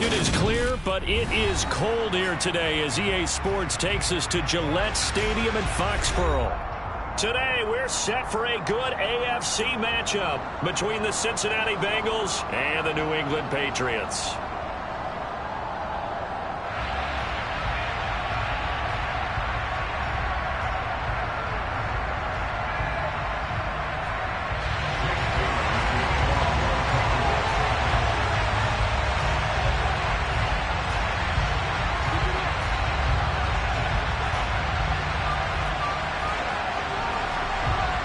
vision is clear, but it is cold here today as EA Sports takes us to Gillette Stadium in Foxborough. Today, we're set for a good AFC matchup between the Cincinnati Bengals and the New England Patriots.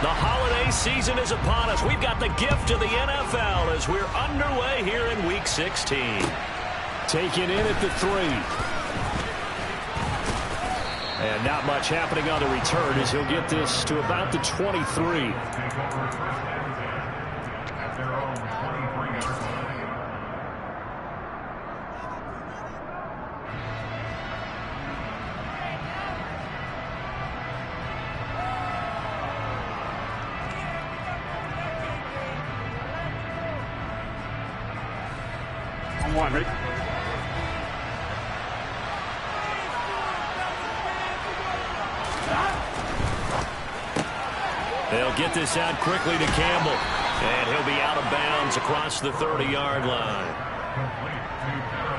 The holiday season is upon us. We've got the gift of the NFL as we're underway here in Week 16. Taken in at the 3. And not much happening on the return as he'll get this to about the 23. One, right? They'll get this out quickly to Campbell. And he'll be out of bounds across the 30-yard line.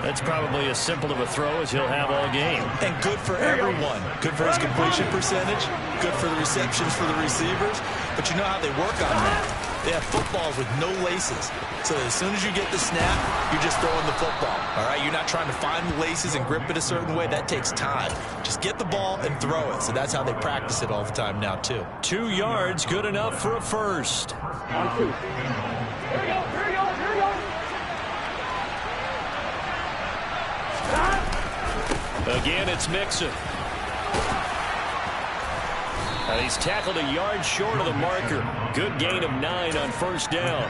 That's probably as simple of a throw as he'll have all game. And good for everyone. Good for his completion percentage. Good for the receptions for the receivers. But you know how they work on that. They have footballs with no laces. So as soon as you get the snap, you're just throwing the football. All right, you're not trying to find the laces and grip it a certain way. That takes time. Just get the ball and throw it. So that's how they practice it all the time now, too. 2 yards, good enough for a first. 1, 2. Here we go, here we go, here we go. Again, it's Mixon. And he's tackled a yard short of the marker. Good gain of 9 on first down.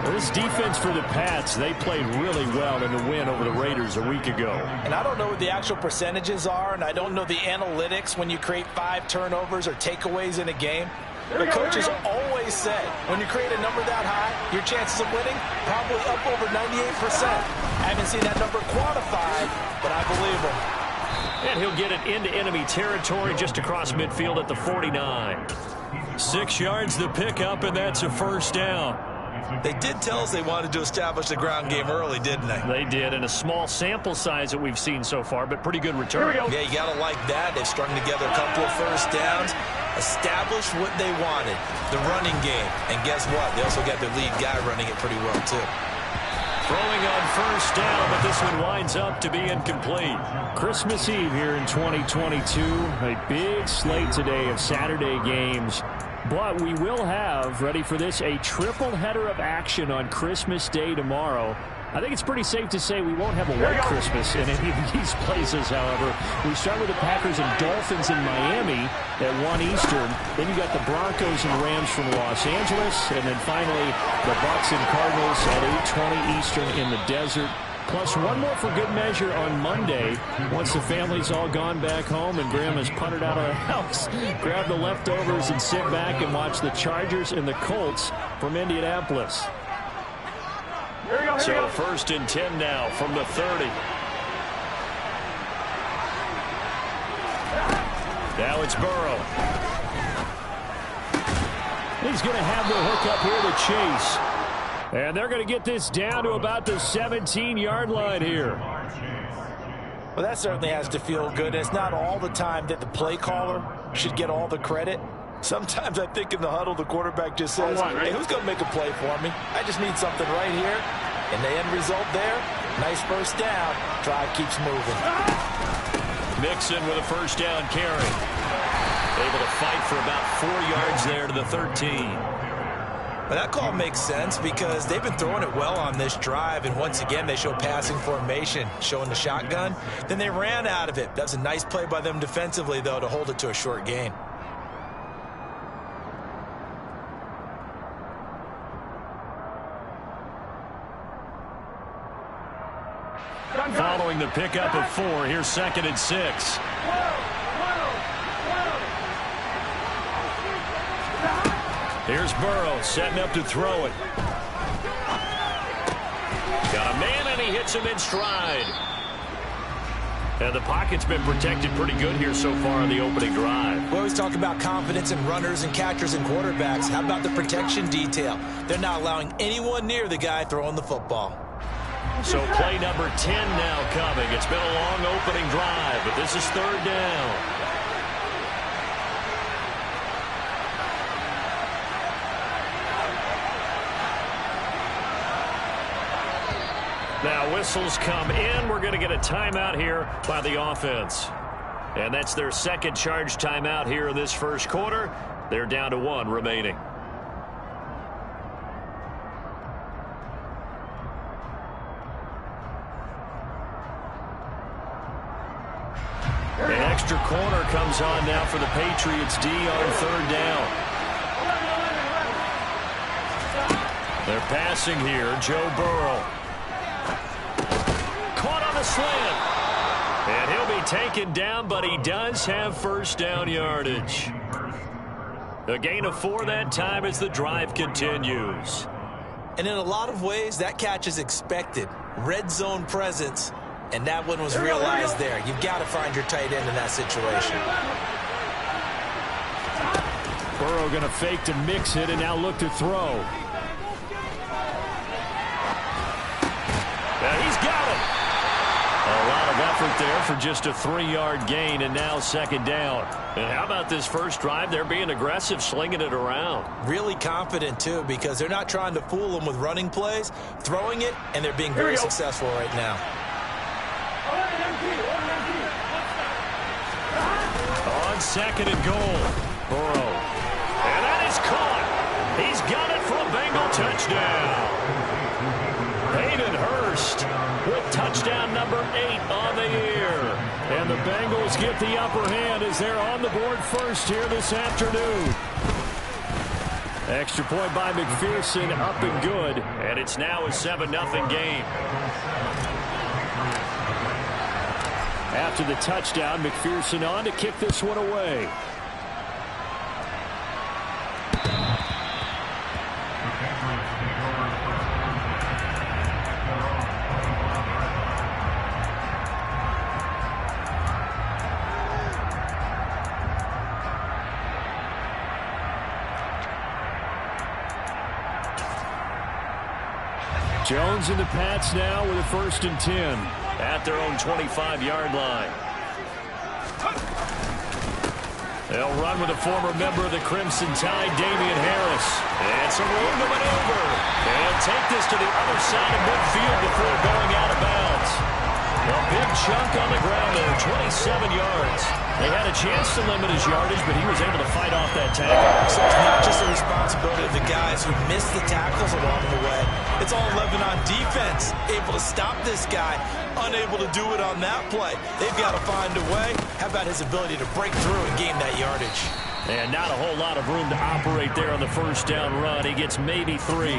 Well, this defense for the Pats, they played really well in the win over the Raiders a week ago. And I don't know what the actual percentages are, and I don't know the analytics when you create 5 turnovers or takeaways in a game. But coaches always say, when you create a number that high, your chances of winning probably up over 98%. I haven't seen that number quantified, but I believe them. And he'll get it into enemy territory just across midfield at the 49. 6 yards the pickup, and that's a first down. They did tell us they wanted to establish the ground game early, didn't they? They did, in a small sample size that we've seen so far, but pretty good return. Yeah, you got to like that. They've strung together a couple of first downs, established what they wanted, the running game. And guess what? They also got their lead guy running it pretty well, too. Throwing on first down, but this one winds up to be incomplete. Christmas Eve here in 2022. A big slate today of Saturday games. But we will have, ready for this, a triple header of action on Christmas Day tomorrow. I think it's pretty safe to say we won't have a white Christmas in any of these places, however. We start with the Packers and Dolphins in Miami at 1 Eastern. Then you got the Broncos and Rams from Los Angeles. And then finally, the Bucs and Cardinals at 8:20 Eastern in the desert. Plus one more for good measure on Monday. Once the family's all gone back home and Grandma's punted out of the house, grab the leftovers and sit back and watch the Chargers and the Colts from Indianapolis. Here we go, So 1st and 10 now from the 30. Now it's Burrow. He's going to have the hook up here to Chase. And they're going to get this down to about the 17-yard line here. Well, that certainly has to feel good. It's not all the time that the play caller should get all the credit. Sometimes I think in the huddle, the quarterback just says, hey, who's going to make a play for me? I just need something right here. And the end result there, nice first down. Drive keeps moving. Mixon with a first down carry. Able to fight for about 4 yards there to the 13. But that call makes sense because they've been throwing it well on this drive, and once again they show passing formation, showing the shotgun. Then they ran out of it. That's a nice play by them defensively, though, to hold it to a short gain. Following the pickup of 4, here's 2nd and 6. Here's Burrow setting up to throw it. Got a man, and he hits him in stride. And the pocket's been protected pretty good here so far on the opening drive. We always talk about confidence in runners and catchers and quarterbacks. How about the protection detail? They're not allowing anyone near the guy throwing the football. So play number 10 now coming. It's been a long opening drive, but this is third down. Now whistles come in. We're going to get a timeout here by the offense. And that's their second charge timeout here in this first quarter. They're down to 1 remaining. An extra corner comes on now for the Patriots D on third down. They're passing here. Joe Burrow. Caught on the slant. And he'll be taken down, but he does have first down yardage. A gain of 4 that time as the drive continues. And in a lot of ways, that catch is expected. Red zone presence. And that one was realized there. You've got to find your tight end in that situation. Burrow going to fake to mix it and now look to throw. Now he's got it. A lot of effort there for just a 3-yard gain, and now second down. And how about this first drive? They're being aggressive, slinging it around. Really confident, too, because they're not trying to fool them with running plays, throwing it, and they're being very successful right now. On second and goal, Burrow. And that is caught. He's got it for a Bengal touchdown. Hayden Hurst with touchdown number 8 on the year. And the Bengals get the upper hand as they're on the board first here this afternoon. Extra point by McPherson, up and good. And it's now a 7-0 game. After the touchdown, McPherson on to kick this one away. Jones and the Pats now with a 1st and 10. At their own 25-yard line. They'll run with a former member of the Crimson Tide, Damian Harris. And some room to maneuver. And take this to the other side of midfield before going out of bounds. A big chunk on the ground there, 27 yards. They had a chance to limit his yardage, but he was able to fight off that tackle. So it's not just the responsibility of the guys who missed the tackles along the way. It's all 11 on defense, able to stop this guy, unable to do it on that play. They've got to find a way. How about his ability to break through and gain that yardage? And not a whole lot of room to operate there on the first down run. He gets maybe 3.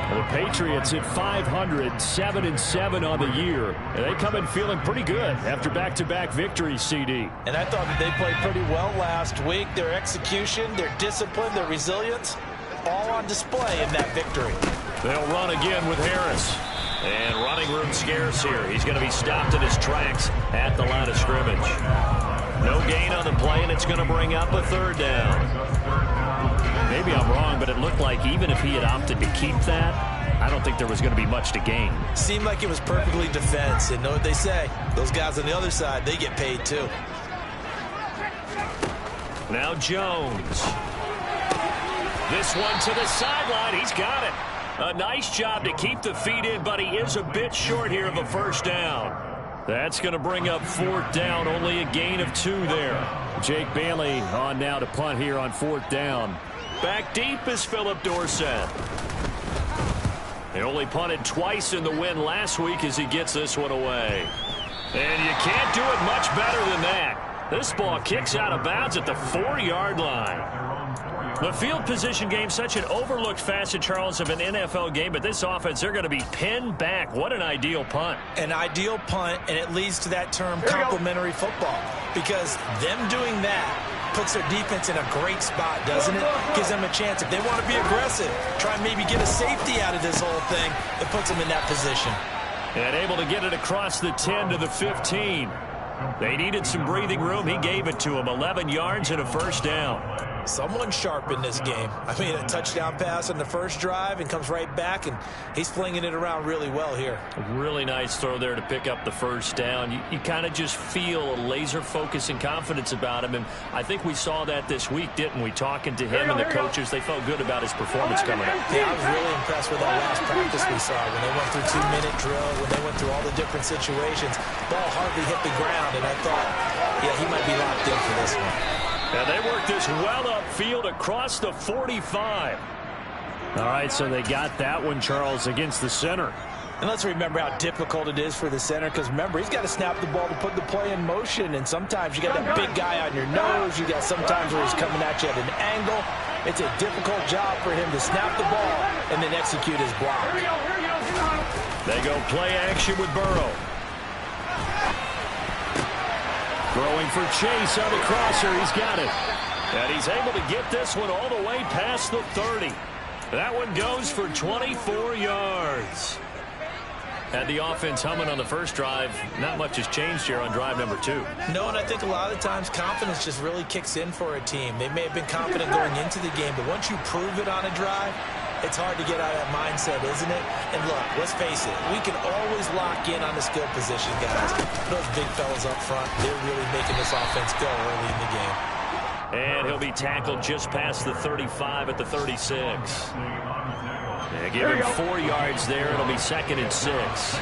The Patriots at 500, 7-7 on the year. And they come in feeling pretty good after back-to-back victories, CD. And I thought that they played pretty well last week. Their execution, their discipline, their resilience, all on display in that victory. They'll run again with Harris. And running room scarce here. He's going to be stopped in his tracks at the line of scrimmage. No gain on the play, and it's going to bring up a 3rd down. Maybe I'm wrong, but it looked like even if he had opted to keep that, I don't think there was going to be much to gain. Seemed like it was perfectly defense. And know what they say? Those guys on the other side, they get paid too. Now Jones. This one to the sideline. He's got it. A nice job to keep the feet in, but he is a bit short here of a first down. That's going to bring up 4th down. Only a gain of 2 there. Jake Bailey on now to punt here on 4th down. Back deep is Philip Dorsett. They only punted twice in the win last week as he gets this one away. And you can't do it much better than that. This ball kicks out of bounds at the 4-yard line. The field position game, such an overlooked facet, Charles, of an NFL game, but this offense, they're going to be pinned back. What an ideal punt. An ideal punt, and it leads to that term complementary football, because them doing that puts their defense in a great spot, doesn't it? Gives them a chance. If they want to be aggressive, try and maybe get a safety out of this whole thing, it puts them in that position. And able to get it across the 10 to the 15. They needed some breathing room. He gave it to them. 11 yards and a first down. Someone sharp in this game. I mean, a touchdown pass on the first drive and comes right back, and he's flinging it around really well here. A really nice throw there to pick up the first down. You kind of just feel a laser focus and confidence about him, and I think we saw that this week, didn't we? Talking to him and the coaches, they felt good about his performance coming up. Yeah, I was really impressed with that last practice we saw when they went through 2-minute drill, when they went through all the different situations. Ball hardly hit the ground, and I thought, yeah, he might be locked in for this one. And they work this well upfield across the 45. All right, so they got that one, Charles, against the center. And let's remember how difficult it is for the center, because remember, he's got to snap the ball to put the play in motion, and sometimes you got that big guy on your nose. You got sometimes where he's coming at you at an angle. It's a difficult job for him to snap the ball and then execute his block. They go play action with Burrow. Throwing for Chase on the crosser. He's got it. And he's able to get this one all the way past the 30. That one goes for 24 yards. Had the offense humming on the first drive. Not much has changed here on drive number 2. No, and I think a lot of times confidence just really kicks in for a team. They may have been confident going into the game, but once you prove it on a drive, it's hard to get out of that mindset, isn't it? And look, let's face it, we can always lock in on the skill position, guys. Those big fellas up front, they're really making this offense go early in the game. And he'll be tackled just past the 35 at the 36. They give him 4 yards there. It'll be 2nd and 6.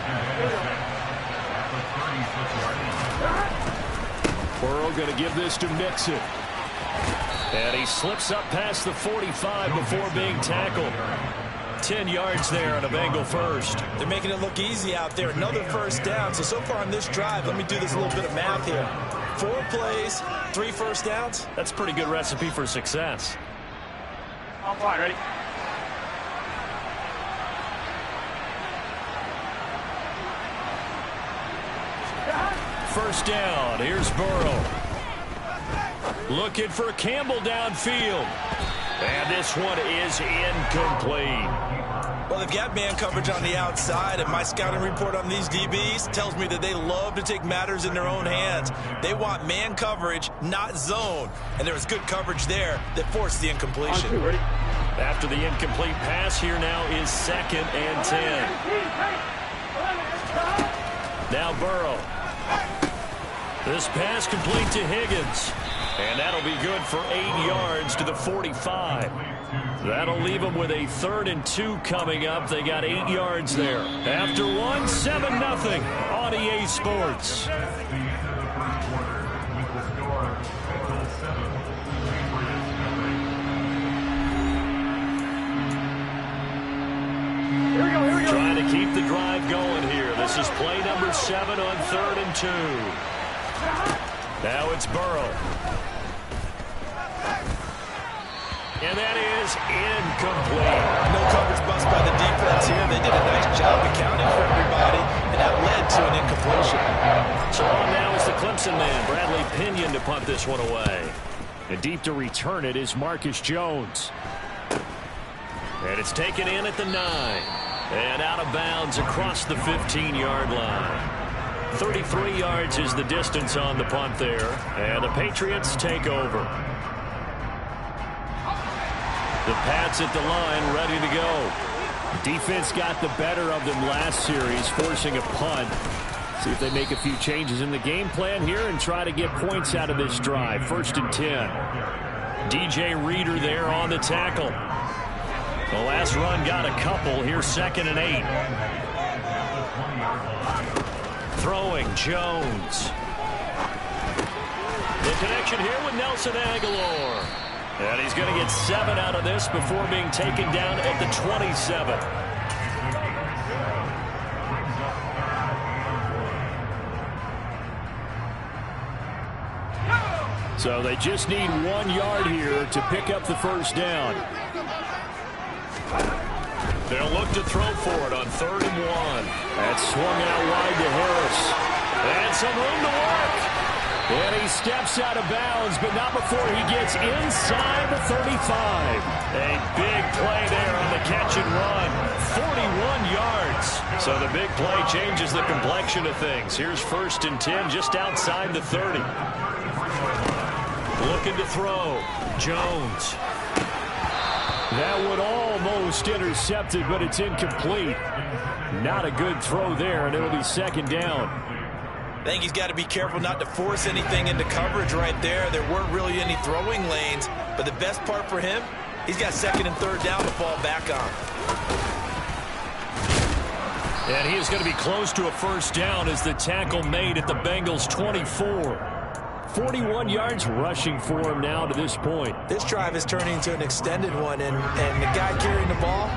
Burrow going to give this to Mixon. And he slips up past the 45 before being tackled. 10 yards there on a Bengal first. They're making it look easy out there. Another first down. So far on this drive, let me do this little bit of math here. 4 plays, 3 first downs. That's a pretty good recipe for success. On fine, ready? First down. Here's Burrow. Looking for Campbell downfield. And this one is incomplete. Well, they've got man coverage on the outside, and my scouting report on these DBs tells me that they love to take matters in their own hands. They want man coverage, not zone. And there was good coverage there that forced the incompletion. After the incomplete pass, here now is 2nd and 10. Now Burrow. This pass complete to Higgins. And that'll be good for 8 yards to the 45. That'll leave them with a 3rd and 2 coming up. They got 8 yards there. After one, 7-0 on EA Sports. Trying to keep the drive going here. This is play number 7 on 3rd and 2. Now it's Burrow. And that is incomplete. No coverage bust by the defense here. They did a nice job accounting for everybody, and that led to an incompletion. So on now is the Clemson man, Bradley Pinion, to punt this one away. And deep to return it is Marcus Jones. And it's taken in at the 9. And out of bounds across the 15-yard line. 33 yards is the distance on the punt there. And the Patriots take over. The Pats at the line, ready to go. Defense got the better of them last series, forcing a punt. See if they make a few changes in the game plan here and try to get points out of this drive. 1st and 10. DJ Reader there on the tackle. The last run got a couple. Here's 2nd and 8. Throwing Jones. The connection here with Nelson Aguilar. And he's going to get 7 out of this before being taken down at the 27. So they just need 1 yard here to pick up the first down. They'll look to throw for it on 3rd and 1. That's swung out wide to Harris. And some room to work. And he steps out of bounds, but not before he gets inside the 35. A big play there on the catch and run. 41 yards. So the big play changes the complexion of things. Here's 1st and 10 just outside the 30. Looking to throw. Jones. That one almost intercepted, but it's incomplete. Not a good throw there, and it'll be 2nd down. I think he's got to be careful not to force anything into coverage right there. There weren't really any throwing lanes, but the best part for him, he's got 2nd and 3rd down to fall back on. And he is going to be close to a 1st down as the tackle made at the Bengals 24. 41 yards rushing for him now to this point. This drive is turning into an extended one, and the guy carrying the ball,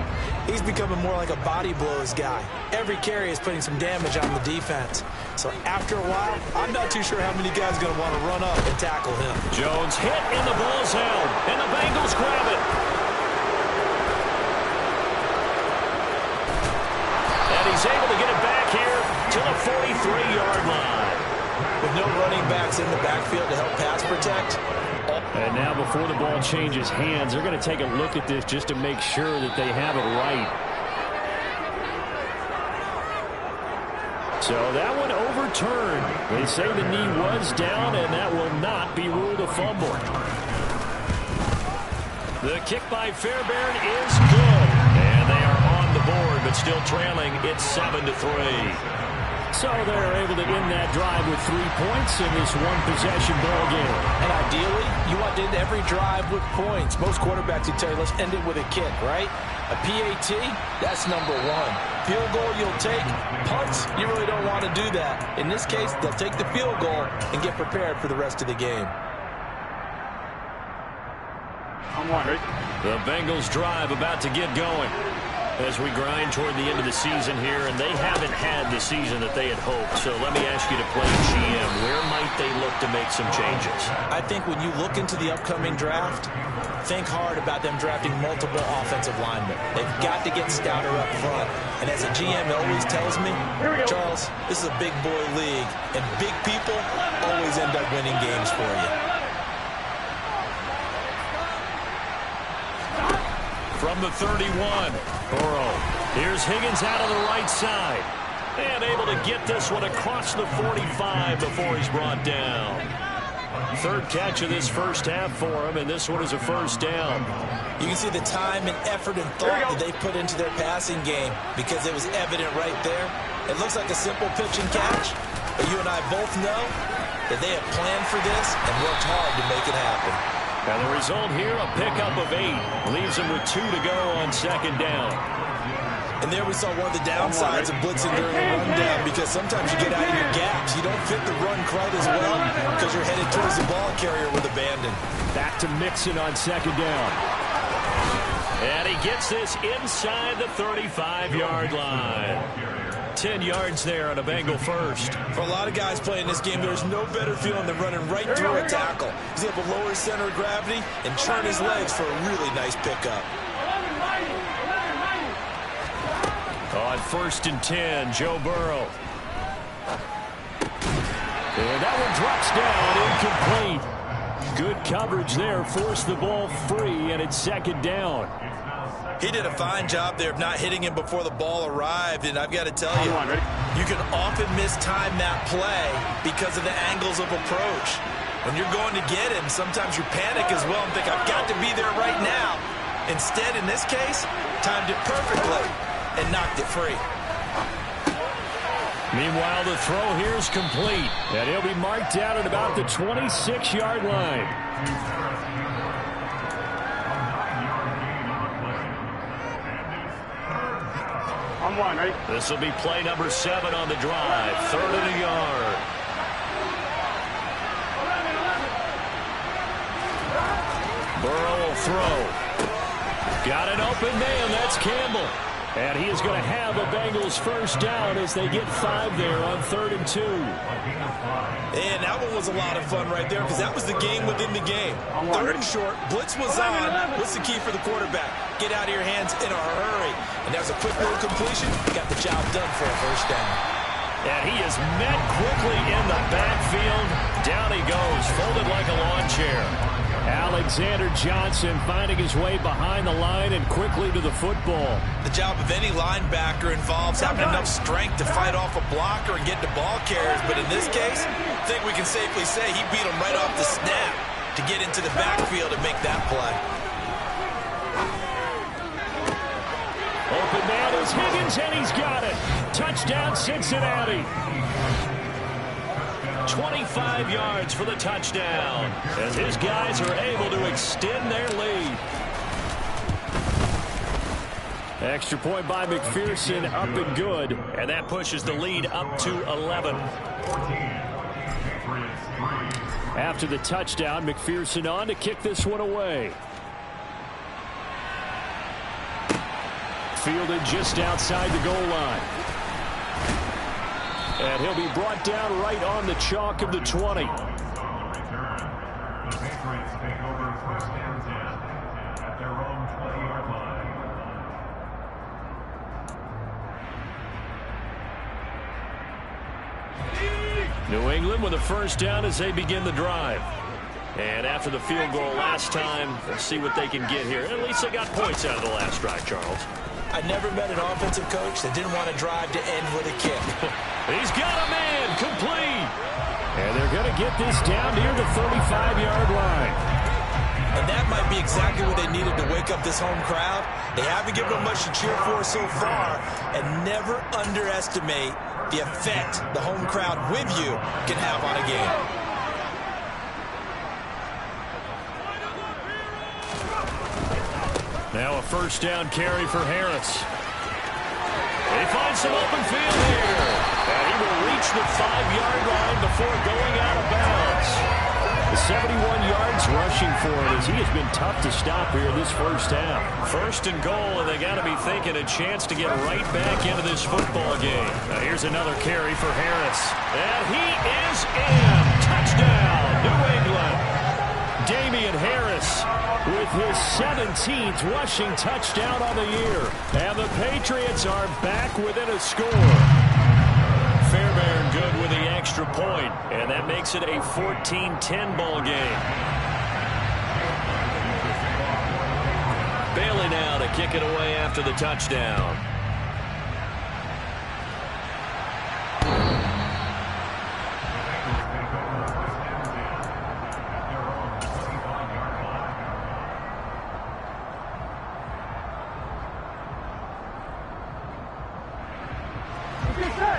he's becoming more like a body blows guy. Every carry is putting some damage on the defense. So after a while, I'm not too sure how many guys are going to want to run up and tackle him. Jones hit and the ball's held, and the Bengals grab it. And he's able to get it back here to the 43-yard line. With no running backs in the backfield to help pass protect. And now before the ball changes hands, they're going to take a look at this just to make sure that they have it right. So that one overturned. They say the knee was down, and that will not be ruled a fumble. The kick by Fairbairn is good. And they are on the board, but still trailing. It's 7-3. So they're able to end that drive with 3 points in this one-possession ball game. And ideally, you want to end every drive with points. Most quarterbacks would tell you, let's end it with a kick, right? A PAT, that's number 1. Field goal you'll take. Punts, you really don't want to do that. In this case, they'll take the field goal and get prepared for the rest of the game. The Bengals drive about to get going as we grind toward the end of the season here, and they haven't had the season that they had hoped. So let me ask you to play GM. Where might they look to make some changes? I think when you look into the upcoming draft, think hard about them drafting multiple offensive linemen. They've got to get stouter up front. And as a GM always tells me, Charles, this is a big boy league, and big people always end up winning games for you. From the 31, Burrow. Here's Higgins out of the right side. And able to get this one across the 45 before he's brought down. 3rd catch of this 1st half for him, and this one is a 1st down. You can see the time and effort and thought that they put into their passing game because it was evident right there. It looks like a simple pitch and catch, but you and I both know that they have planned for this and worked hard to make it happen. And the result here, a pickup of 8. Leaves him with 2 to go on 2nd down. And there we saw one of the downsides of blitzing during a rundown, because sometimes you get out of your gaps. You don't fit the run quite as well because you're headed towards the ball carrier with abandon. Back to Mixon on 2nd down. And he gets this inside the 35-yard line. 10 yards there on a Bengal first. For a lot of guys playing this game, there's no better feeling than running right through a tackle. He's able to lower his center of gravity and churn his legs for a really nice pickup. On 1st and 10, Joe Burrow. And that one drops down, incomplete. Good coverage there, forced the ball free, and it's 2nd down. He did a fine job there of not hitting him before the ball arrived, and I've got to tell you, you can often mistime that play because of the angles of approach. When you're going to get him, sometimes you panic as well and think, I've got to be there right now. Instead, in this case, timed it perfectly and knocked it free. Meanwhile, the throw here is complete, and he'll be marked down at about the 26-yard line. This will be play number 7 on the drive. 3rd and a yard. Burrow will throw. Got an open man. That's Campbell. And he is going to have a Bengals 1st down as they get 5 there on 3rd and 2. And that one was a lot of fun right there because that was the game within the game. 3rd and short, blitz was on. What's the key for the quarterback? Get out of your hands in a hurry. And there's a quick little completion. Got the job done for a 1st down. And he is met quickly in the backfield. Down he goes, folded like a lawn chair. Alexander Johnson finding his way behind the line and quickly to the football. The job of any linebacker involves having enough strength to fight off a blocker and get to ball carriers. But in this case, I think we can safely say he beat him right off the snap to get into the backfield and make that play. Open man is Higgins, and he's got it. Touchdown, Cincinnati. 25 yards for the touchdown as his guys are able to extend their lead. Extra point by McPherson, up and good. And that pushes the lead up to 11. After the touchdown, McPherson on to kick this one away. Fielded just outside the goal line. And he'll be brought down right on the chalk of the 20. New England with a first down as they begin the drive. And after the field goal last time, let's see what they can get here. At least they got points out of the last drive, Charles. I never met an offensive coach that didn't want to drive to end with a kick. He's got a man, complete. And they're going to get this down near the 35-yard line. And that might be exactly what they needed to wake up this home crowd. They haven't given them much to cheer for so far, and never underestimate the effect the home crowd with you can have on a game. Now a first down carry for Harris. He finds some open field here. And he will reach the 5-yard line before going out of bounds. 71 yards rushing for him as he has been tough to stop here this first half. First and goal, and they got to be thinking a chance to get right back into this football game. Now here's another carry for Harris. And he is in. Touchdown, New England. Damian Harris with his 17th rushing touchdown on the year. And the Patriots are back within a score. Fairbairn good with the extra point, and that makes it a 14-10 ball game. Bailey now to kick it away after the touchdown.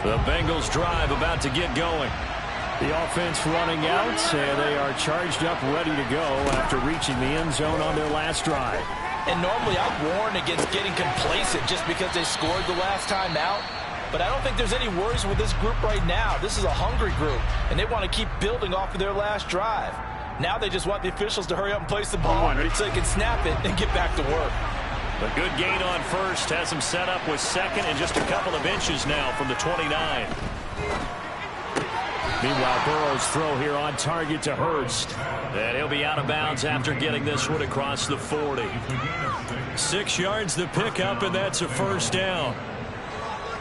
The Bengals drive about to get going. The offense running out, and they are charged up, ready to go after reaching the end zone on their last drive. And normally I warn against getting complacent just because they scored the last time out. But I don't think there's any worries with this group right now. This is a hungry group, and they want to keep building off of their last drive. Now they just want the officials to hurry up and place the ball so they can snap it and get back to work. A good gain on first has him set up with second and just a couple of inches now from the 29. Meanwhile, Burrow's throw here on target to Hurst. And he'll be out of bounds after getting this one across the 40. 6 yards the pickup, and that's a first down.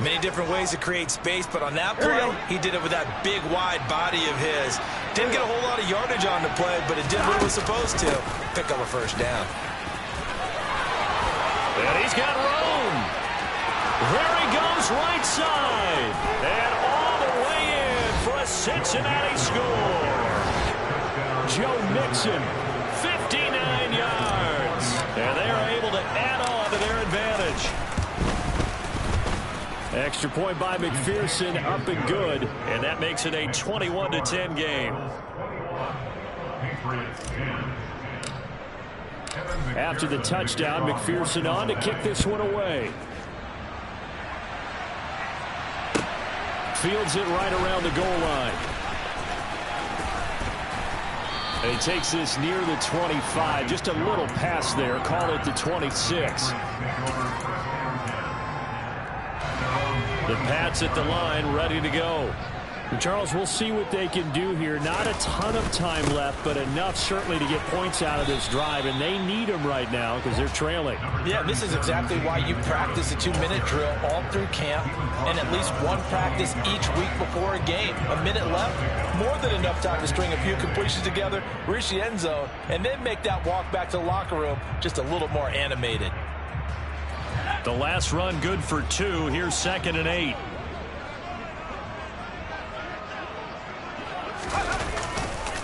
Many different ways to create space, but on that play, he did it with that big, wide body of his. Didn't get a whole lot of yardage on the play, but it did what it was supposed to. Pick up a first down. And he's got room. There he goes, right side. And all the way in for a Cincinnati score. Joe Mixon. 59 yards. And they are able to add on to their advantage. Extra point by McPherson, up and good. And that makes it a 21-10 game. After the touchdown, McPherson on to kick this one away. Fields it right around the goal line. And he takes this near the 25. Just a little pass there. Call it the 26. The Pats at the line, ready to go. And Charles, we'll see what they can do here. Not a ton of time left, but enough certainly to get points out of this drive, and they need them right now because they're trailing. Yeah, this is exactly why you practice a 2-minute drill all through camp and at least one practice each week before a game. A minute left, more than enough time to string a few completions together, reach the end zone, and then make that walk back to the locker room just a little more animated. The last run good for 2. Here's 2nd and 8.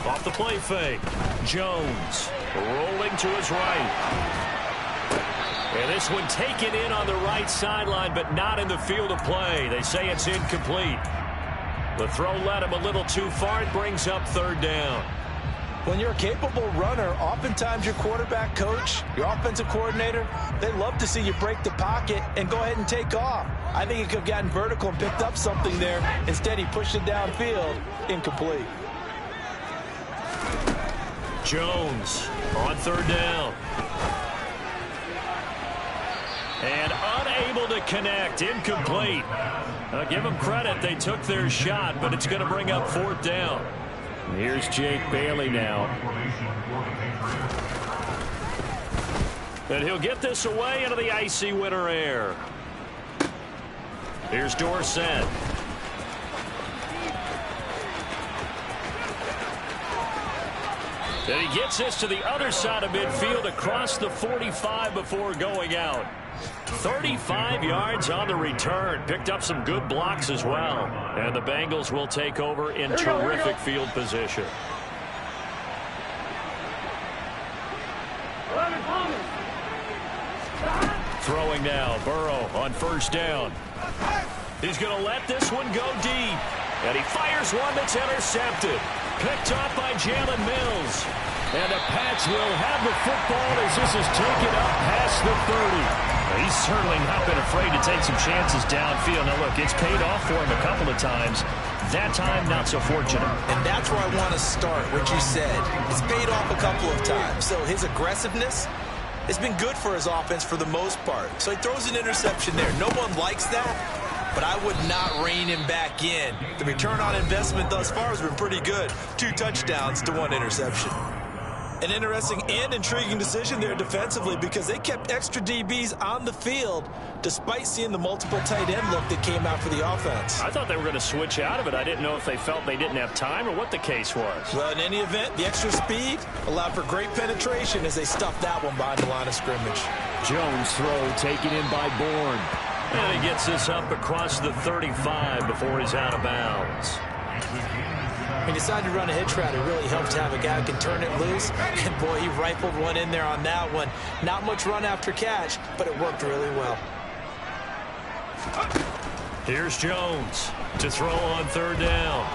Off the play fake. Jones rolling to his right. And this one taken in on the right sideline, but not in the field of play. They say it's incomplete. The throw led him a little too far. It brings up 3rd down. When you're a capable runner, oftentimes your quarterback coach, your offensive coordinator, they love to see you break the pocket and go ahead and take off. I think he could have gotten vertical and picked up something there. Instead, he pushed it downfield. Incomplete. Jones on 3rd down. And unable to connect. Incomplete. Give them credit. They took their shot, but it's going to bring up 4th down. Here's Jake Bailey now. And he'll get this away into the icy winter air. Here's Dorsett. And he gets this to the other side of midfield across the 45 before going out. 35 yards on the return. Picked up some good blocks as well. And the Bengals will take over in terrific field position. Throwing now. Burrow on 1st down. He's going to let this one go deep. And he fires one that's intercepted. Picked off by Jalen Mills. And the Pats will have the football as this is taken up past the 30. He's certainly not been afraid to take some chances downfield. Now, look, it's paid off for him a couple of times. That time, not so fortunate. And that's where I want to start, what you said. It's paid off a couple of times. So his aggressiveness has been good for his offense for the most part. So he throws an interception there. No one likes that, but I would not rein him back in. The return on investment thus far has been pretty good. 2 touchdowns to 1 interception. An interesting and intriguing decision there defensively because they kept extra DBs on the field despite seeing the multiple tight end look that came out for the offense. I thought they were going to switch out of it. I didn't know if they felt they didn't have time or what the case was. Well, in any event, the extra speed allowed for great penetration as they stuffed that one behind the line of scrimmage. Jones throw taken in by Bourne. And he gets this up across the 35 before he's out of bounds. He decided to run a hitch route. It really helped to have a guy who can turn it loose. And, boy, he rifled one in there on that one. Not much run after catch, but it worked really well. Here's Jones to throw on 3rd down.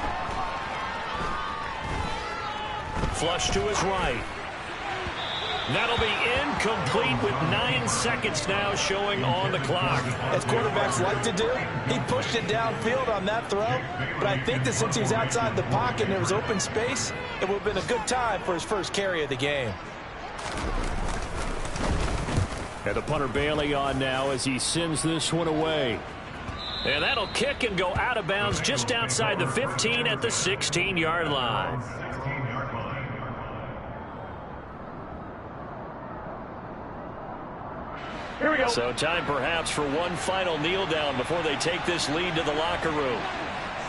Flush to his right. That'll be incomplete with 9 seconds now showing on the clock. As quarterbacks like to do, he pushed it downfield on that throw. But I think that since he was outside the pocket and there was open space, it would have been a good time for his first carry of the game. And the punter Bailey on now as he sends this one away. And that'll kick and go out of bounds just outside the 15 at the 16-yard line. Here we go. So time perhaps for one final kneel down before they take this lead to the locker room.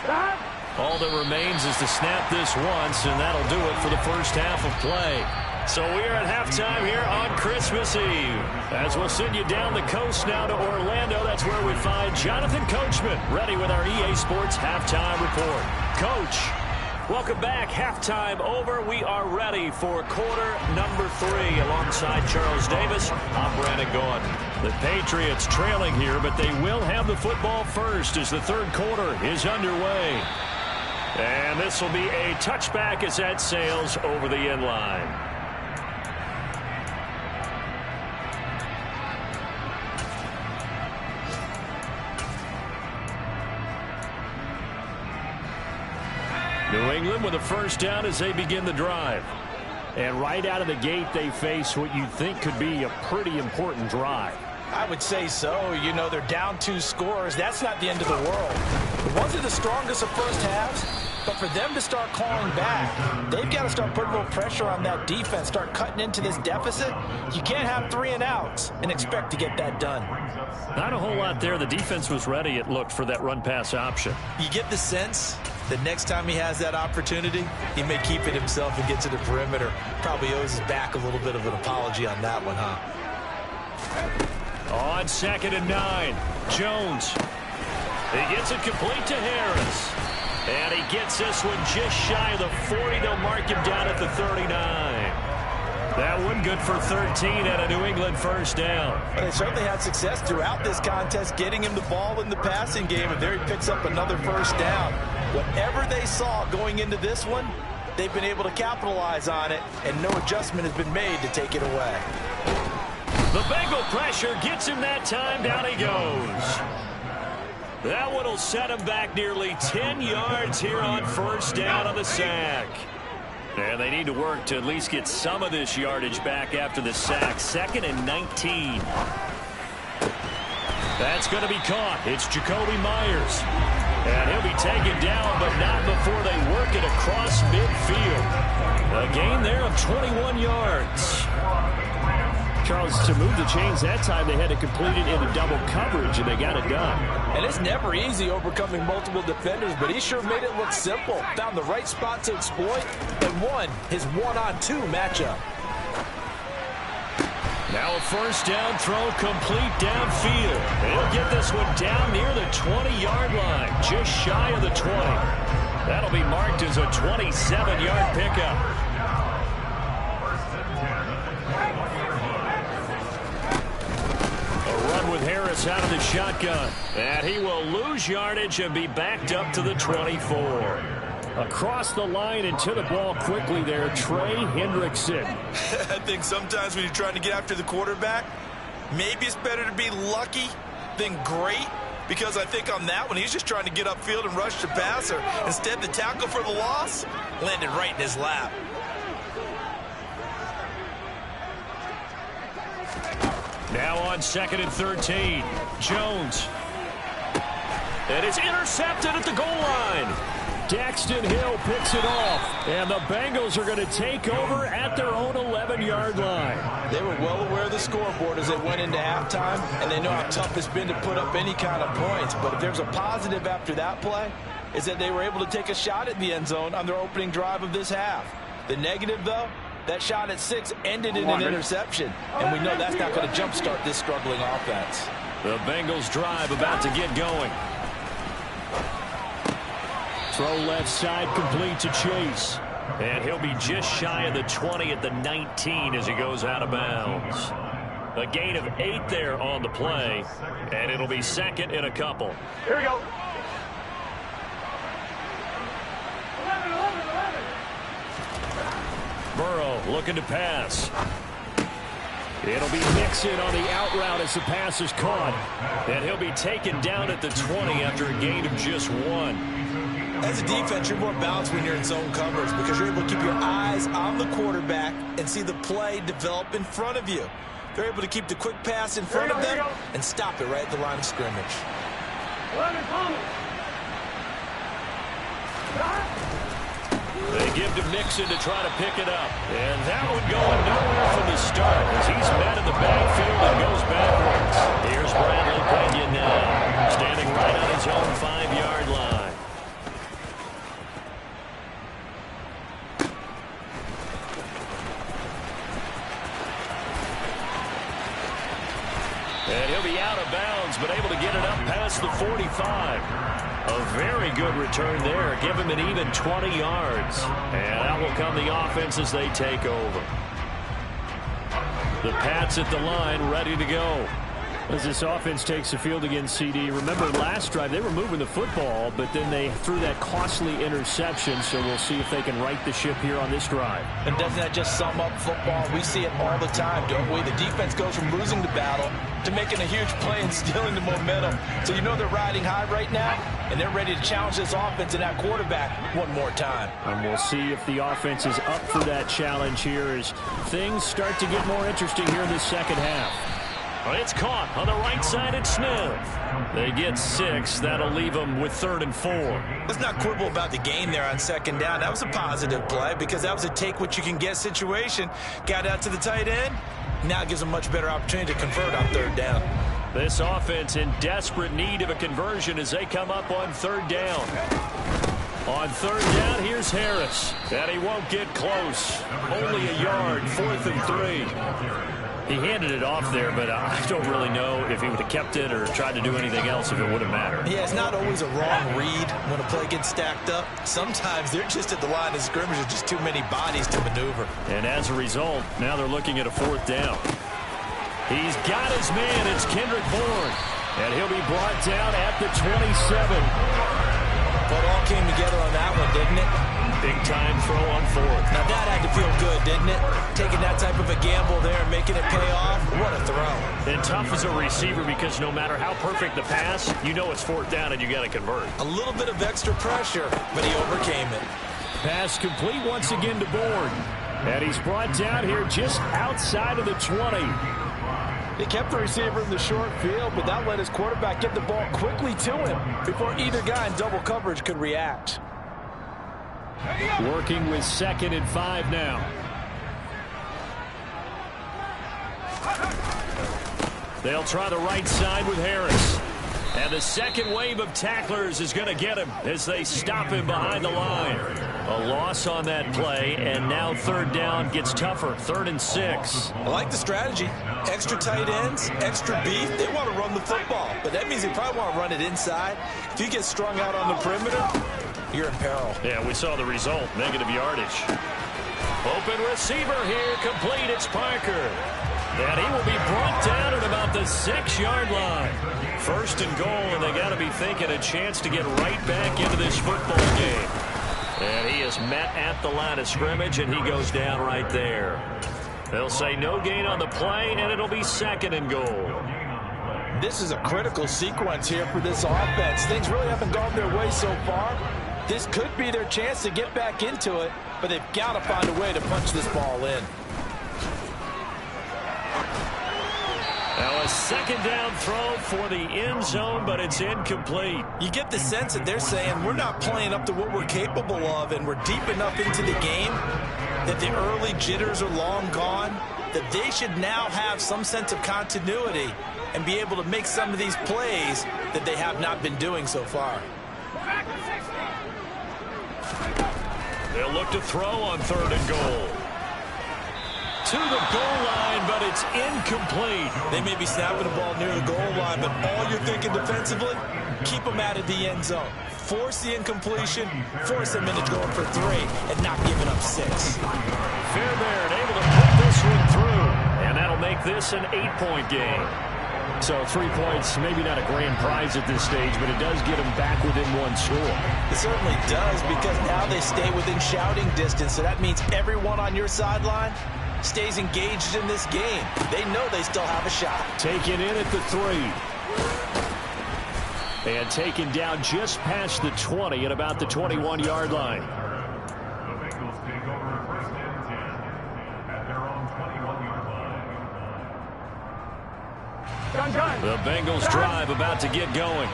Stop. All that remains is to snap this once, and that'll do it for the first half of play. So we're at halftime here on Christmas Eve. As we'll send you down the coast now to Orlando, that's where we find Jonathan Coachman ready with our EA Sports Halftime Report. Coach, welcome back. Halftime over. We are ready for quarter number 3 alongside Charles Davis. I'm Brandon Gordon. The Patriots trailing here, but they will have the football first as the third quarter is underway. And this will be a touchback as that sails over the end line. New England with a first down as they begin the drive. And right out of the gate, they face what you'd think could be a pretty important drive. I would say so. You know, they're down 2 scores. That's not the end of the world. It wasn't the strongest of first halves, but for them to start clawing back, they've got to start putting a little pressure on that defense, start cutting into this deficit. You can't have 3 and outs and expect to get that done. Not a whole lot there. The defense was ready, it looked, for that run-pass option. You get the sense that next time he has that opportunity, he may keep it himself and get to the perimeter. Probably owes his back a little bit of an apology on that one, huh? On 2nd and 9, Jones. He gets it complete to Harris. And he gets this one just shy of the 40. They'll mark him down at the 39. That one good for 13 at a New England first down. Well, they certainly had success throughout this contest getting him the ball in the passing game, and there he picks up another first down. Whatever they saw going into this one, they've been able to capitalize on it, and no adjustment has been made to take it away. The Bengal pressure gets him that time. Down he goes. That one will set him back nearly 10 yards here on first down on the sack. And they need to work to at least get some of this yardage back after the sack. 2nd and 19. That's going to be caught. It's Jacoby Myers. And he'll be taken down, but not before they work it across midfield. A gain there of 21 yards. Charles, to move the chains that time, they had to complete it into double coverage, and they got it done. And it's never easy overcoming multiple defenders, but he sure made it look simple. Found the right spot to exploit and won his 1-on-2 matchup. Now a first down throw complete downfield. He'll get this one down near the 20-yard line, just shy of the 20. That'll be marked as a 27-yard pickup. With Harris out of the shotgun, and he will lose yardage and be backed up to the 24. Across the line and to the ball quickly there, Trey Hendrickson. I think sometimes when you're trying to get after the quarterback, maybe it's better to be lucky than great, because I think on that one, he's just trying to get upfield and rush the passer. Instead, the tackle for the loss landed right in his lap. Now on 2nd and 13, Jones. And it's intercepted at the goal line. Daxton Hill picks it off, and the Bengals are going to take over at their own 11-yard line. They were well aware of the scoreboard as they went into halftime, and they know how tough it's been to put up any kind of points. But if there's a positive after that play, is that they were able to take a shot at the end zone on their opening drive of this half. The negative, though, that shot at 6 ended in an interception, and we know that's not going to jumpstart this struggling offense. The Bengals drive about to get going. Throw left side complete to Chase. And he'll be just shy of the 20 at the 19 as he goes out of bounds. A gain of 8 there on the play, and it'll be 2nd and a couple. Here we go. Burrow looking to pass. It'll be Mixon on the out route as the pass is caught. And he'll be taken down at the 20 after a gain of just 1. As a defense, you're more balanced when you're in zone coverage because you're able to keep your eyes on the quarterback and see the play develop in front of you. They're able to keep the quick pass in front of them and stop it right at the line of scrimmage. They give to Mixon to try to pick it up. And that one going nowhere from the start as he's met in the backfield and goes backwards. Here's Bradley Pena now, standing right on his own 5-yard line. And he'll be out of bounds, but able to get it up past the 45. A very good return there. Give him an even 20 yards. And out will come the offense as they take over. The Pats at the line, ready to go. As this offense takes the field against CD, remember last drive they were moving the football, but then they threw that costly interception, so we'll see if they can right the ship here on this drive. And doesn't that just sum up football? We see it all the time, don't we? The defense goes from losing the battle to making a huge play and stealing the momentum. So you know they're riding high right now, and they're ready to challenge this offense and that quarterback one more time. And we'll see if the offense is up for that challenge here as things start to get more interesting here in this second half. It's caught on the right side at Smith. They get 6. That'll leave them with 3rd and 4. Let's not quibble about the gain there on 2nd down. That was a positive play because that was a take-what-you-can-get situation. Got out to the tight end. Now it gives them much better opportunity to convert on 3rd down. This offense in desperate need of a conversion as they come up on 3rd down. On 3rd down, here's Harris. And he won't get close. Only a yard, 4th and 3. He handed it off there, but I don't really know if he would have kept it or tried to do anything else if it would have mattered. Yeah, it's not always a wrong read when a play gets stacked up. Sometimes they're just at the line of scrimmage. There's just too many bodies to maneuver. And as a result, now they're looking at a 4th down. He's got his man. It's Kendrick Bourne. And he'll be brought down at the 27. But it all came together on that one, didn't it? Big time throw on 4th. Now that had to feel good, didn't it? Taking that type of a gamble there and making it pay off. What a throw. And tough as a receiver because no matter how perfect the pass, you know it's 4th down and you got to convert. A little bit of extra pressure, but he overcame it. Pass complete once again to Bourne. And he's brought down here just outside of the 20. They kept the receiver in the short field, but that let his quarterback get the ball quickly to him before either guy in double coverage could react. Working with 2nd and 5 now. They'll try the right side with Harris. And the second wave of tacklers is going to get him as they stop him behind the line. A loss on that play, and now 3rd down gets tougher. 3rd and 6. I like the strategy. Extra tight ends, extra beef. They want to run the football, but that means they probably want to run it inside. If you get strung out on the perimeter, you're in peril. Yeah, we saw the result. Negative yardage. Open receiver here. Complete. It's Parker. And he will be brought down at about the 6-yard line. 1st and goal, and they got to be thinking a chance to get right back into this football game. And he is met at the line of scrimmage, and he goes down right there. They'll say no gain on the play, and it'll be 2nd and goal. This is a critical sequence here for this offense. Things really haven't gone their way so far. This could be their chance to get back into it, but they've got to find a way to punch this ball in. Now a 2nd down throw for the end zone, but it's incomplete. You get the sense that they're saying we're not playing up to what we're capable of, and we're deep enough into the game that the early jitters are long gone, that they should now have some sense of continuity and be able to make some of these plays that they have not been doing so far. They'll look to throw on 3rd and goal. To the goal line, but it's incomplete. They may be snapping the ball near the goal line, but all you're thinking defensively, keep them out of the end zone. Force the incompletion, force them into going for 3, and not giving up 6. Fairbairn able to put this one through, and that'll make this an 8-point game. So 3 points, maybe not a grand prize at this stage, but it does get them back within 1 score. It certainly does, because now they stay within shouting distance, so that means everyone on your sideline stays engaged in this game. They know they still have a shot. Taken in at the 3. And taken down just past the 20 at about the 21-yard line. The Bengals take over 1st and 10 at their own 21-yard line. The Bengals drive about to get going.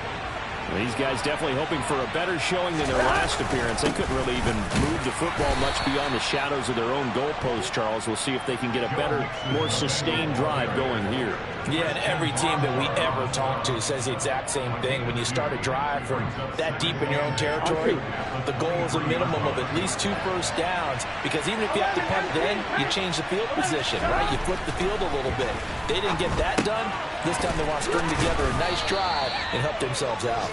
These guys definitely hoping for a better showing than their last appearance. They couldn't really even move the football much beyond the shadows of their own goalpost, Charles. We'll see if they can get a better, more sustained drive going here. Yeah, and every team that we ever talk to says the exact same thing. When you start a drive from that deep in your own territory, the goal is a minimum of at least 2 first downs, because even if you have to punt then, you change the field position, right? You flip the field a little bit. They didn't get that done. This time they want to string together a nice drive and help themselves out.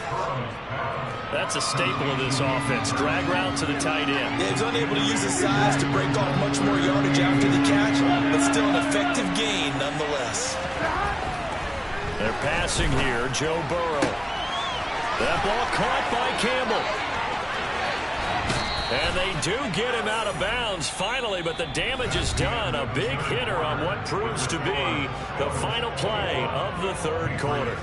That's a staple of this offense. Drag route to the tight end. Yeah, he's unable to use his size to break off much more yardage after the catch, but still an effective gain nonetheless. They're passing here. Joe Burrow. That ball caught by Campbell. And they do get him out of bounds finally, but the damage is done. A big hitter on what proves to be the final play of the 3rd quarter.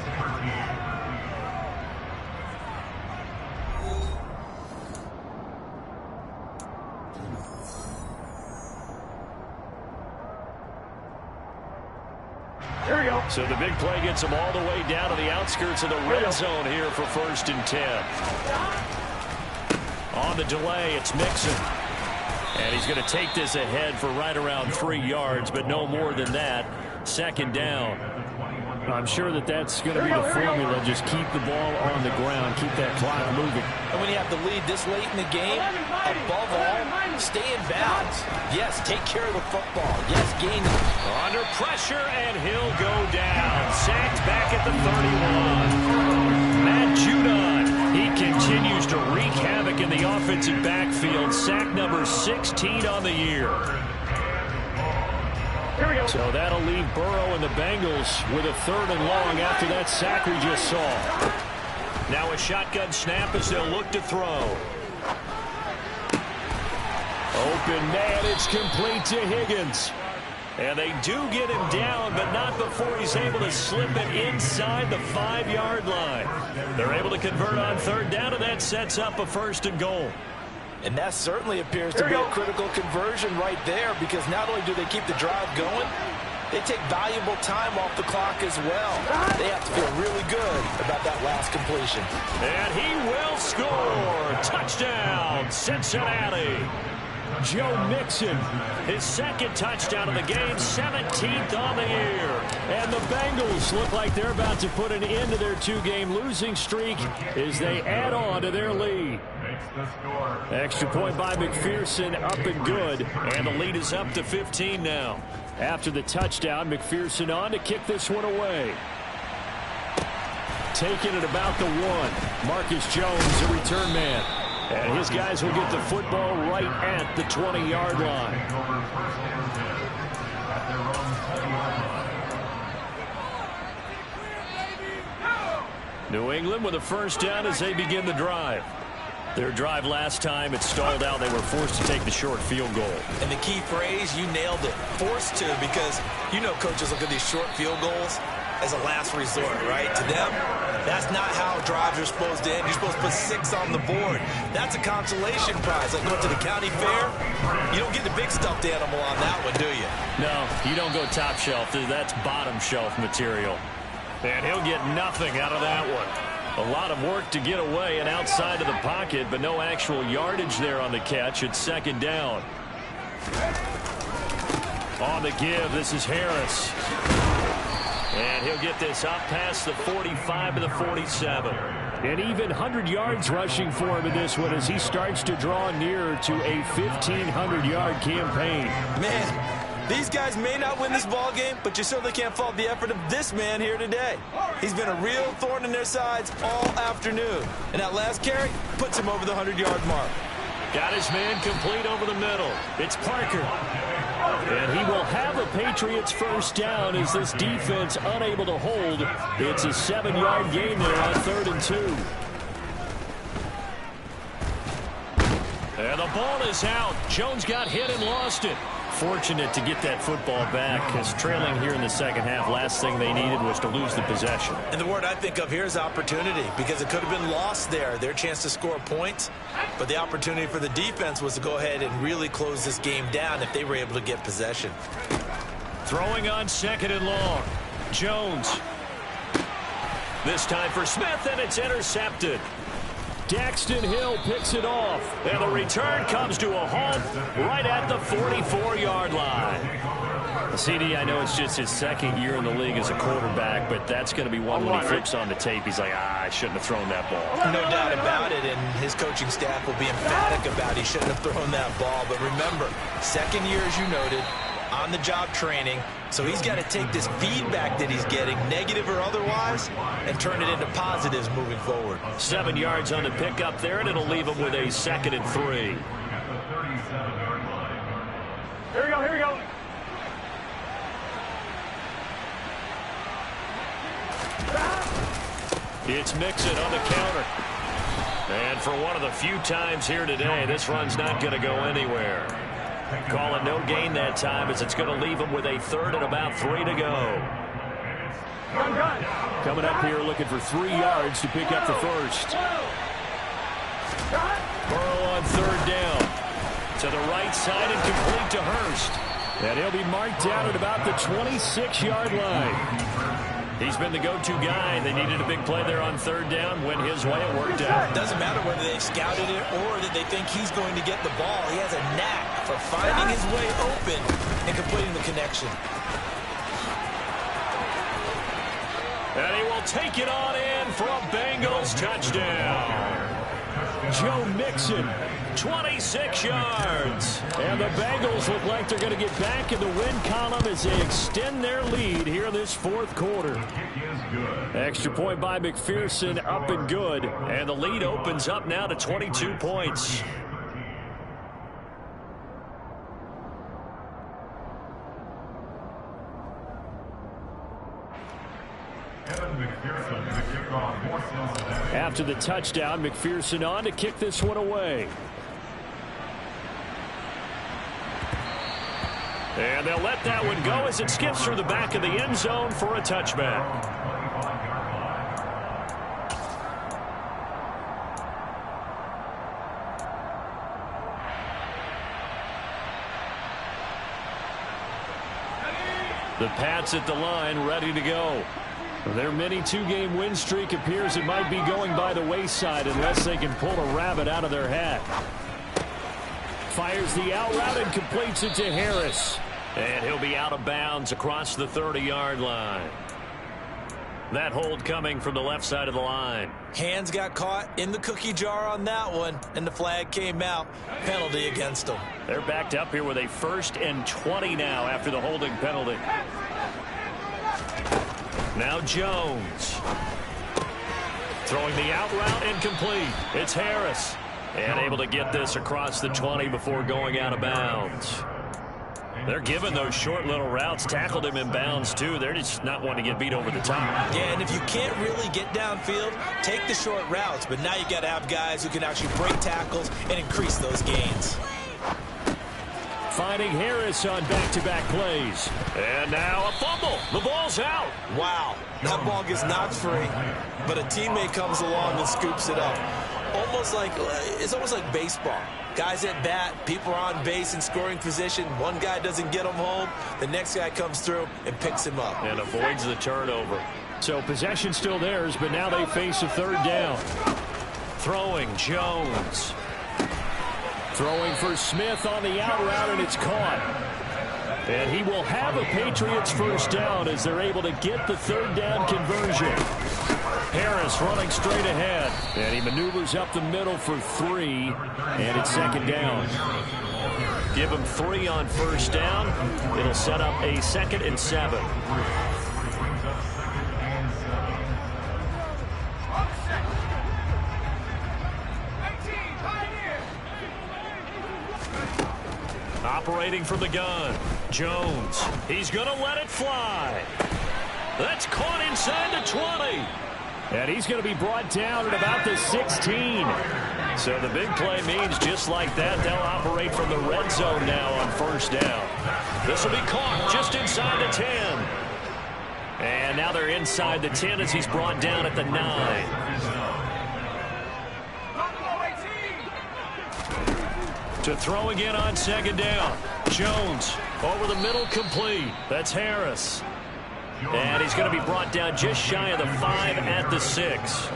Here we go. So the big play gets him all the way down to the outskirts of the red zone here for 1st and 10. On the delay, it's Mixon. And he's going to take this ahead for right around 3 yards, but no more than that. 2nd down. I'm sure that's going to be the formula. Just keep the ball on the ground. Keep that clock moving. And when you have the lead this late in the game, above all, stay in bounds. Yes, take care of the football. Yes, gain it. Under pressure, and he'll go down. Sacked back at the 31. Matt Judon, he continues to wreak havoc in the offensive backfield. Sack number 16 on the year. So that'll leave Burrow and the Bengals with a 3rd and long after that sack we just saw. Now a shotgun snap as they'll look to throw. Open man, it's complete to Higgins. And they do get him down, but not before he's able to slip it inside the 5-yard line. They're able to convert on 3rd down, and that sets up a 1st and goal. And that certainly appears to be a critical conversion right there, because not only do they keep the drive going, they take valuable time off the clock as well. They have to feel really good about that last completion. And he will score. Touchdown, Cincinnati. Joe Mixon, his 2nd touchdown of the game, 17th on the year. And the Bengals look like they're about to put an end to their 2-game losing streak as they add on to their lead. Extra point by McPherson, up and good. And the lead is up to 15 now. After the touchdown, McPherson on to kick this one away. Taking it about the 1. Marcus Jones, a return man. And his guys will get the football right at the 20-yard line. New England with a 1st down as they begin the drive. Their drive last time, it stalled out. They were forced to take the short field goal. And the key phrase, you nailed it. Forced to, because you know coaches look at these short field goals as a last resort, right? To them, that's not how drives are supposed to end. You're supposed to put 6 on the board. That's a consolation prize. Like going to the county fair, you don't get the big stuffed animal on that one, do you? No, you don't go top shelf. That's bottom shelf material. And he'll get nothing out of that one. A lot of work to get away and outside of the pocket, but no actual yardage there on the catch. It's 2nd down. On the give, this is Harris. And he'll get this up past the 45 to the 47. And even 100 yards rushing for him in this one as he starts to draw nearer to a 1,500-yard campaign. Man, these guys may not win this ball game, but you certainly can't fault the effort of this man here today. He's been a real thorn in their sides all afternoon. And that last carry puts him over the 100-yard mark. Got his man complete over the middle. It's Parker. And he will have a Patriots 1st down as this defense unable to hold. It's a 7-yard gain there on 3rd and 2. And the ball is out. Jones got hit and lost it. Fortunate to get that football back, because trailing here in the 2nd half, last thing they needed was to lose the possession. And the word I think of here is opportunity, because it could have been lost there, their chance to score points. But the opportunity for the defense was to go ahead and really close this game down if they were able to get possession. Throwing on 2nd and long. Jones. This time for Smith, and it's intercepted. Daxton Hill picks it off. And the return comes to a halt right at the 44-yard line. CD, I know it's just his 2nd year in the league as a quarterback, but that's going to be one when he flips on the tape. He's like, I shouldn't have thrown that ball. No doubt about it, and his coaching staff will be emphatic about he shouldn't have thrown that ball. But remember, 2nd year, as you noted, on-the-job training. So he's got to take this feedback that he's getting, negative or otherwise, and turn it into positives moving forward. 7 yards on the pickup there, and it'll leave him with a 2nd and 3. At the 37-yard line. Here we go, here we go. It's Mixon on the counter. And for one of the few times here today, this run's not going to go anywhere. Calling no gain that time, as it's going to leave him with a 3rd and about 3 to go. Coming up here looking for 3 yards to pick up the 1st. Burrow on 3rd down. To the right side and complete to Hurst. And he'll be marked down at about the 26-yard line. He's been the go-to guy. They needed a big play there on third down. Went his way. It worked out. It doesn't matter whether they've scouted it or that they think he's going to get the ball. He has a knack for finding his way open and completing the connection. And he will take it on in for a Bengals touchdown. Joe Mixon, 26 yards. and the Bengals look like they're going to get back in the win column as they extend their lead here in this fourth quarter. Extra point by McPherson, up and good. And the lead opens up now to 22 points. After the touchdown, McPherson on to kick this one away. And they'll let that one go as it skips through the back of the end zone for a touchback. The Pats at the line, ready to go. Their mini two-game win streak appears it might be going by the wayside unless they can pull a rabbit out of their hat. Fires the out route and completes it to Harris. And he'll be out of bounds across the 30-yard line. That hold coming from the left side of the line. Hands got caught in the cookie jar on that one, and the flag came out. Penalty against them. They're backed up here with a 1st and 20 now after the holding penalty. Now Jones. Throwing the out route incomplete. It's Harris. And able to get this across the 20 before going out of bounds. They're giving those short little routes. Tackled him in bounds, too. They're just not wanting to get beat over the top. Yeah, and if you can't really get downfield, take the short routes. But now you got to have guys who can actually break tackles and increase those gains. Finding Harris on back-to-back plays. And now a fumble. The ball's out. Wow, that ball gets knocked free, but a teammate comes along and scoops it up. It's almost like baseball. Guys at bat, people are on base in scoring position. One guy doesn't get him home. The next guy comes through and picks him up. And avoids the turnover. So possession still theirs, but now they face a third down. Throwing Jones. Throwing for Smith on the out route, and it's caught. And he will have a Patriots first down as they're able to get the third down conversion. Harris running straight ahead. And he maneuvers up the middle for 3, and it's second down. Give him 3 on first down. It'll set up a 2nd and 7. Operating from the gun. Jones. He's going to let it fly. That's caught inside the 20. And he's going to be brought down at about the 16. So the big play means just like that, they'll operate from the red zone now on first down. This will be caught just inside the 10. And now they're inside the 10 as he's brought down at the 9. To throw again on second down. Jones over the middle, complete. That's Harris. And he's going to be brought down just shy of the 5 at the 6.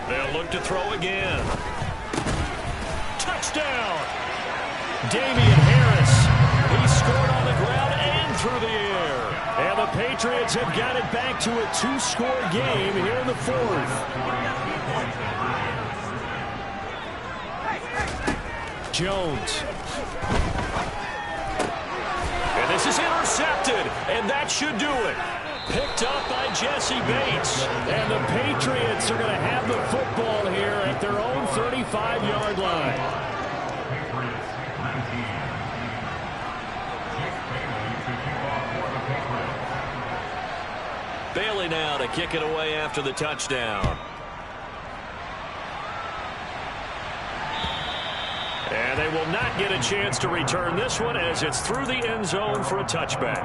They'll look to throw again. Touchdown! Damian Harris. He scored on the ground and through the air. And the Patriots have got it back to a 2-score game here in the 4th. Jones. And this is intercepted, and that should do it. Picked up by Jesse Bates. And the Patriots are going to have the football here at their own 35-yard line. Bailey now to kick it away after the touchdown. And they will not get a chance to return this one as it's through the end zone for a touchback.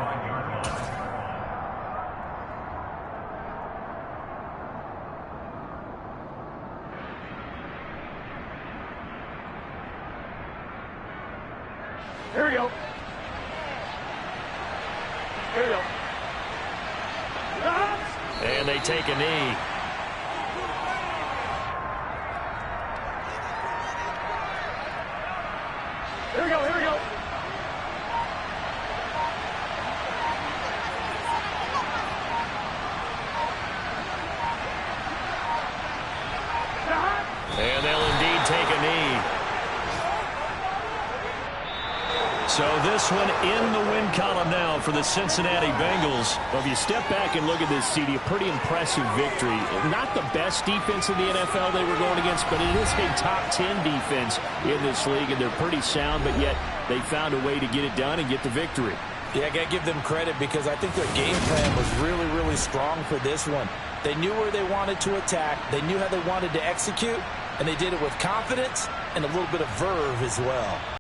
Here we go. Here we go. And they take a knee. Here we go. Here we go. And they'll indeed take a knee. So this one in the win column now for the Cincinnati Bengals. Well, if you step back and look at this, CD, a pretty impressive victory. Not the best defense in the NFL they were going against, but it is a top 10 defense in this league, and they're pretty sound, but yet they found a way to get it done and get the victory. Yeah, I got to give them credit because I think their game plan was really, really strong for this one. They knew where they wanted to attack. They knew how they wanted to execute, and they did it with confidence and a little bit of verve as well.